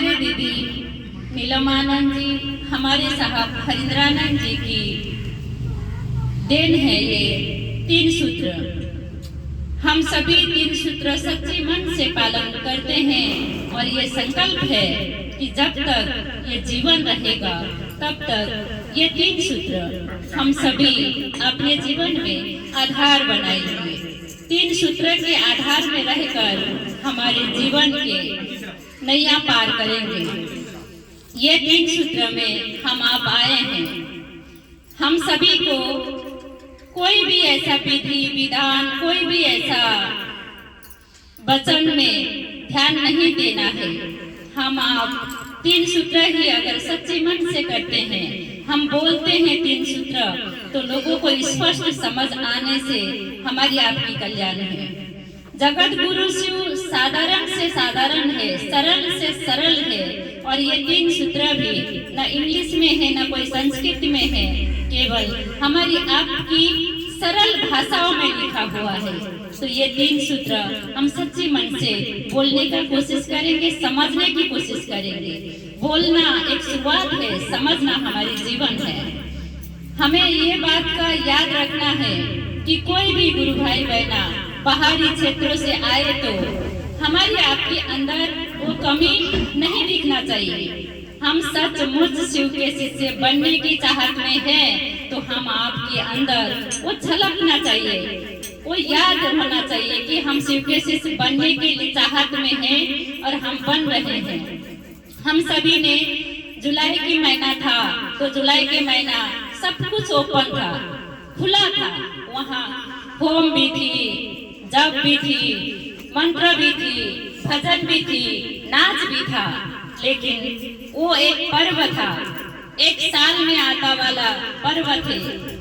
हमारे दीदी नीलमानंद जी, हमारे साहब हरिंद्रानंद जी की देन है ये 3 सूत्र। हम सभी 3 सूत्र सच्चे मन से पालन करते हैं और ये संकल्प है कि जब तक ये जीवन रहेगा तब तक ये 3 सूत्र हम सभी अपने जीवन में आधार बनाएंगे। 3 सूत्र के आधार में रहकर हमारे जीवन के नैया पार करेंगे। ये 3 सूत्र में हम आप आए हैं। हम सभी को कोई भी ऐसा विधि विधान, कोई भी ऐसा वचन में ध्यान नहीं देना है। हम आप 3 सूत्र ही अगर सच्चे मन से करते हैं, हम बोलते हैं 3 सूत्र, तो लोगों को स्पष्ट समझ आने से हमारी आपकी कल्याण है। जगत गुरु शिव साधारण से साधारण है, सरल से सरल है और ये 3 सूत्र भी न इंग्लिश में है न कोई संस्कृत में है, केवल हमारी आपकी सरल भाषाओं में लिखा हुआ है। तो ये 3 सूत्र हम सच्चे मन से बोलने का कोशिश करेंगे, समझने की कोशिश करेंगे। बोलना एक शुरुआत है, समझना हमारी जीवन है। हमें ये बात का याद रखना है कि कोई भी गुरु भाई बहना पहाड़ी क्षेत्रों से आए तो हमारी आपके अंदर वो कमी नहीं दिखना चाहिए। हम सचमुच शिव के शिष्य बनने की चाहत में हैं, तो हम आपके अंदर वो झलकना चाहिए, वो याद होना चाहिए कि हम शिव के शिष्य बनने के लिए चाहत में हैं और हम बन रहे हैं। हम सभी ने जुलाई की महीना था तो जुलाई के महीना सब कुछ ओपन था, खुला था। वहाँ होम भी थी, जप भी थी, मंत्र भी थी, भजन भी थी, नाच भी था। लेकिन वो एक पर्व था, एक साल में आता वाला पर्व थे।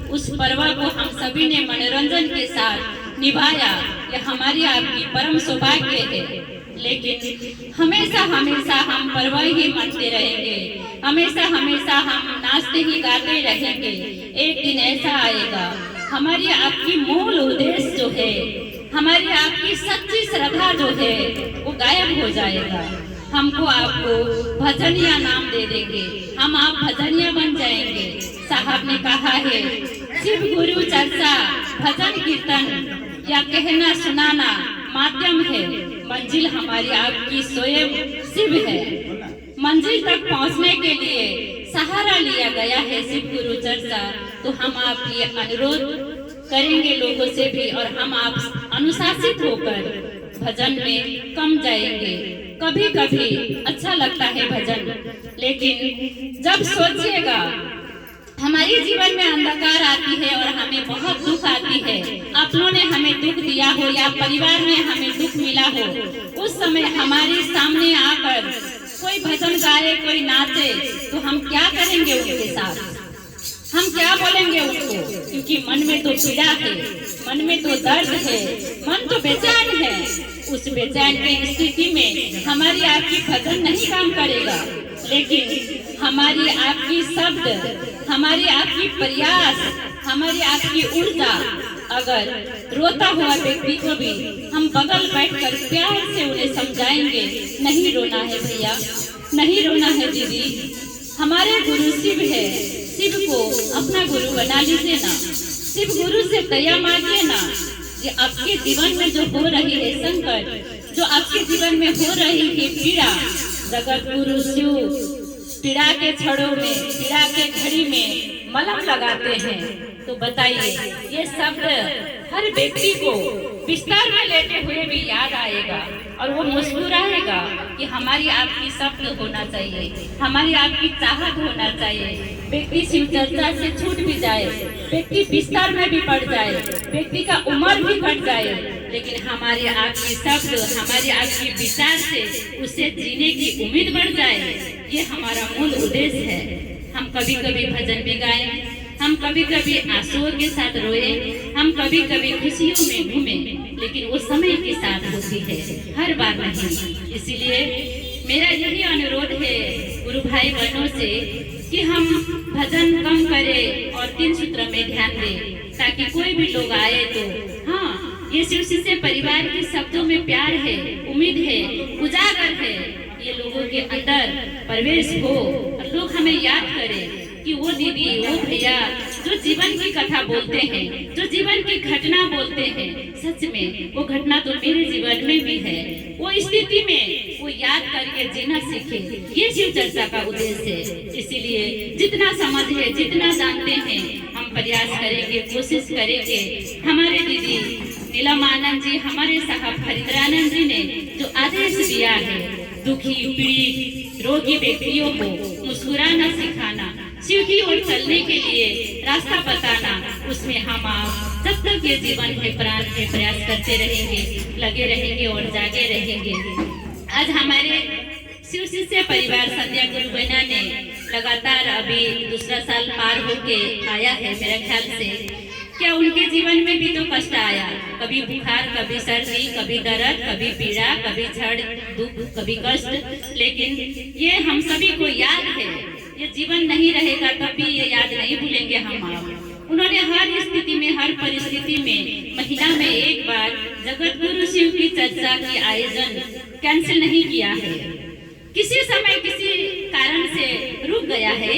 उस पर्व को हम सभी ने मनोरंजन के साथ निभाया। यह हमारी आपकी परम सौभाग्य है। लेकिन हमेशा हमेशा हम पर्व ही मनते रहेंगे, हमेशा हमेशा हम नाचते ही गाते रहेंगे। एक दिन ऐसा आएगा हमारी आपकी मूल उद्देश्य जो है, हमारी आपकी सच्ची श्रद्धा जो है, वो गायब हो जाएगा। हमको आपको भजनिया नाम दे देंगे, हम आप भजनिया बन जाएंगे। साहब ने कहा है शिव गुरु चर्चा भजन कीर्तन या कहना सुनाना माध्यम है, मंजिल हमारी आपकी स्वयं शिव है। मंजिल तक पहुंचने के लिए सहारा लिया गया है शिव गुरु चर्चा। तो हम आपकी अनुरोध करेंगे लोगों से भी और हम आप अनुशासित होकर भजन में कम जाएंगे। कभी कभी अच्छा लगता है भजन, लेकिन जब सोचिएगा हमारे जीवन में अंधकार आती है और हमें बहुत दुख आती है, अपनों ने हमें दुख दिया हो या परिवार में हमें दुख मिला हो, उस समय हमारे सामने आकर कोई भजन गाए, कोई नाचे, तो हम क्या करेंगे उनके साथ? हम क्या बोलेंगे उनको? क्योंकि मन में तो पीड़ा है, मन में तो दर्द है, मन तो बेचैन है। उस बेचैन की स्थिति में हमारी आपकी भजन नहीं काम करेगा। लेकिन हमारी आपकी शब्द, हमारी आपकी प्रयास, हमारी आपकी ऊर्जा, अगर रोता हुआ व्यक्ति को भी हम बगल बैठकर प्यार से उन्हें समझाएंगे, नहीं रोना है भैया, नहीं रोना है दीदी, हमारे गुरु शिव है, शिव को अपना गुरु बना लीजिए ना, शिव गुरु से दया मांगिए ना। ये आपके जीवन में जो हो रही है संकट, जो आपके जीवन में हो रही है पीड़ा, जगत गुरु शिव पीड़ा के छड़ों में, पीड़ा के घड़ी में मलहम लगाते हैं। तो बताइए, ये शब्द हर व्यक्ति को बिस्तर में लेटे हुए भी याद आएगा और वो मुस्कुराएगा कि हमारी आपकी शब्द होना चाहिए, हमारी आपकी चाहत होना चाहिए। व्यक्ति शिव चर्चा से छूट भी जाए, व्यक्ति बिस्तर में भी पड़ जाए, व्यक्ति का उम्र भी घट जाए, लेकिन हमारी आपकी शब्द, हमारी आपकी विचार से उसे जीने की उम्मीद बढ़ जाए, ये हमारा मूल उद्देश्य है। हम कभी कभी भजन भी गाएं, हम कभी कभी आंसुओं के साथ रोए, हम कभी कभी खुशियों में घूमें, लेकिन वो समय के साथ होती है, हर बार नहीं। इसीलिए मेरा यही अनुरोध है गुरु भाई बहनों से कि हम भजन कम करें और 3 सूत्र में ध्यान दें, ताकि कोई भी लोग आए तो हाँ, ये शिव शिष्य परिवार के शब्दों में प्यार है, उम्मीद है, उजागर है, ये लोगों के अंदर प्रवेश हो और लोग हमें याद करें कि वो दीदी वो भैया जो जीवन की कथा बोलते हैं, जो जीवन की घटना बोलते हैं, सच में वो घटना तो मेरे जीवन में भी है। वो स्थिति में वो याद करके जीना सीखे, ये शिव चर्चा का उद्देश्य है। इसीलिए जितना समझ है, जितना जानते हैं, हम प्रयास करेंगे, कोशिश करेंगे। हमारे दीदी नीलमानंद जी, हमारे साहब हरिद्रानंद जी ने जो आदेश दिया है, दुखी पीड़ित रोगी व्यक्तियों को मुस्कुराना सिखाना, शिव की ओर चलने के लिए रास्ता बताना, उसमें हम आप जब तक ये जीवन है प्राण है प्रयास करते रहेंगे, लगे रहेंगे और जागे रहेंगे। आज हमारे शिव शिष्य परिवार संध्या गुरु बहना ने लगातार अभी दूसरा साल पार होके आया है मेरे ख्याल से। क्या उनके जीवन में भी तो कष्ट आया, कभी बुखार, कभी सर्दी, कभी दर्द, कभी पीड़ा, कभी झड़ दुख, कभी कष्ट, लेकिन ये हम सभी को याद है। ये जीवन नहीं रहेगा तब भी ये याद नहीं भूलेंगे हम आप। उन्होंने हर स्थिति में, हर परिस्थिति में महीना में एक बार जगत गुरु शिव की चर्चा की आयोजन कैंसिल नहीं किया है। किसी समय किसी कारण से रुक गया है,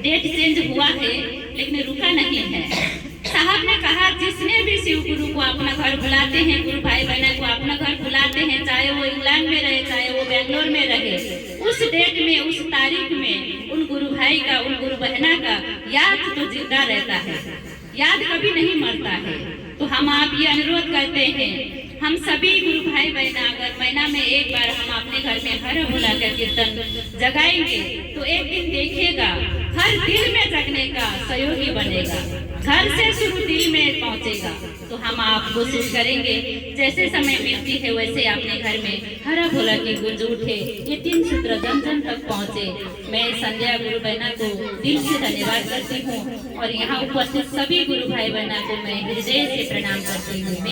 डेट चेंज हुआ है, लेकिन रुका नहीं है। साहब ने कहा जिसने भी शिव गुरु को अपना घर बुलाते हैं, गुरु भाई बहना को अपना घर बुलाते हैं, चाहे वो इंग्लैंड में रहे, चाहे वो बेंगलोर में रहे, उस डेट में, उस तारीख में उन गुरु भाई का, उन गुरु बहना का याद तो जिंदा रहता है, याद कभी नहीं मरता है। तो हम आप ये अनुरोध करते हैं, हम सभी गुरु भाई बहना अगर महीना में एक बार हम अपने घर में हर बुलाकर कीर्तन जगाएंगे तो एक दिन देखिएगा हर दिल में जगने का सहयोगी बनेगा, घर से शुरू दिल में पहुंचेगा। तो हम आप कोशिश करेंगे जैसे समय मिलती है वैसे अपने घर में हरा भोला की गूंज उठे, ये 3 सूत्र जन जन तक पहुंचे। मैं संध्या गुरु बहना को दिल से धन्यवाद करती हूँ और यहाँ उपस्थित सभी गुरु भाई बहना को मैं हृदय से प्रणाम करती हूँ।